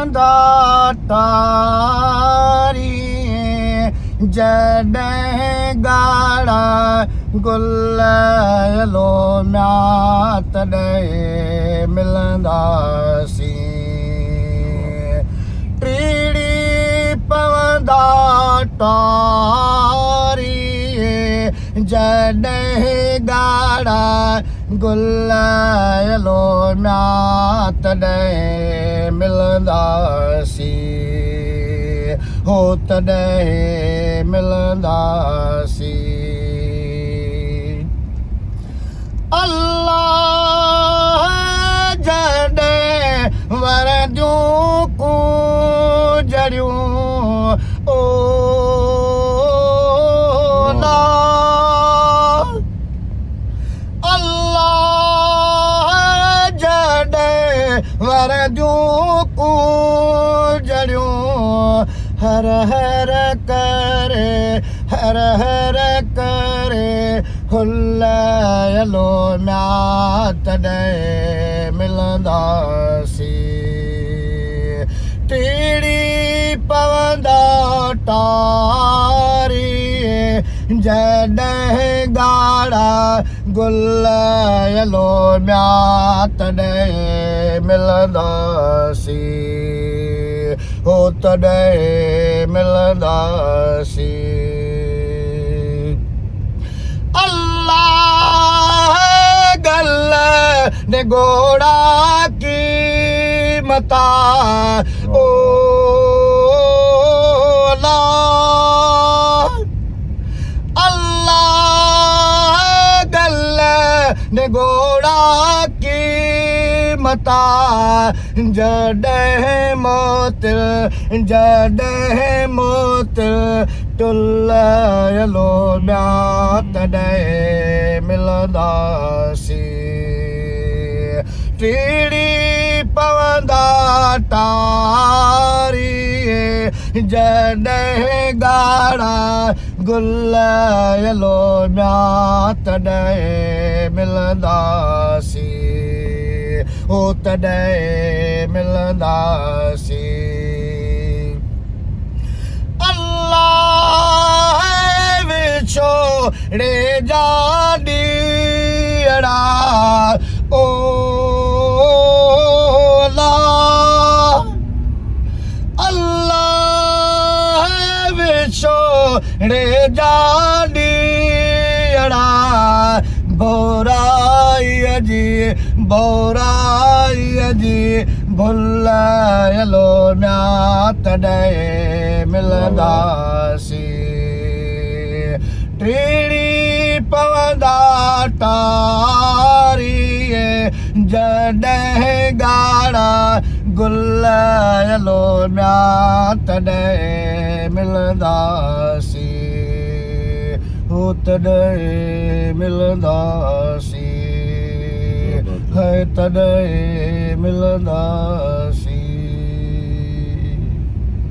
पवंदा तारी जॾहिं ॻाढ़ा गुल लो म्या तॾहिं मिलंदासीं टीड़ी पवंदा तारी जॾहिं ॻाढ़ा गुल लो म्या तॾहिं मिलंदासीं हो तॾहिं मिलंदासीं अल्लाह जॾहिं वरदियूं कूजड़ियूं ओ वरदियूं कूजड़ियूं हर हर करे हुल्लो म्या तॾहिं मिलंदासीं टीड़ी पवंदा तारी जॾहिं ॻाढ़ा गुल लो म्या तॾहिं मिलंदासीं हो तॾहिं मिलंदासीं अल्लाह गल ने घोड़ा कीमता ओ ने घोड़ा कीमता जॾहिं मौत टुल्लो म्या तॾहिं मिलंदासीं टीड़ी पवंदा तारी जॾहिं ॻाढ़ा गुल लो म्या तॾहिं मिलंदासीं हो तॾहिं मिलंदासीं अल्लाह विछोड़े जा ॾींहड़ा ओ विछोड़े जा ॾींहड़ा बोराईअ जी भुल लो म्या तॾहिं मिलंदासीं टीड़ी पवंदा तारी जॾहिं ॻाढ़ा गुल लो म्या तॾहिं मिलंदासीं हो तॾहिं मिलंदासीं है तॾहिं मिलंदासीं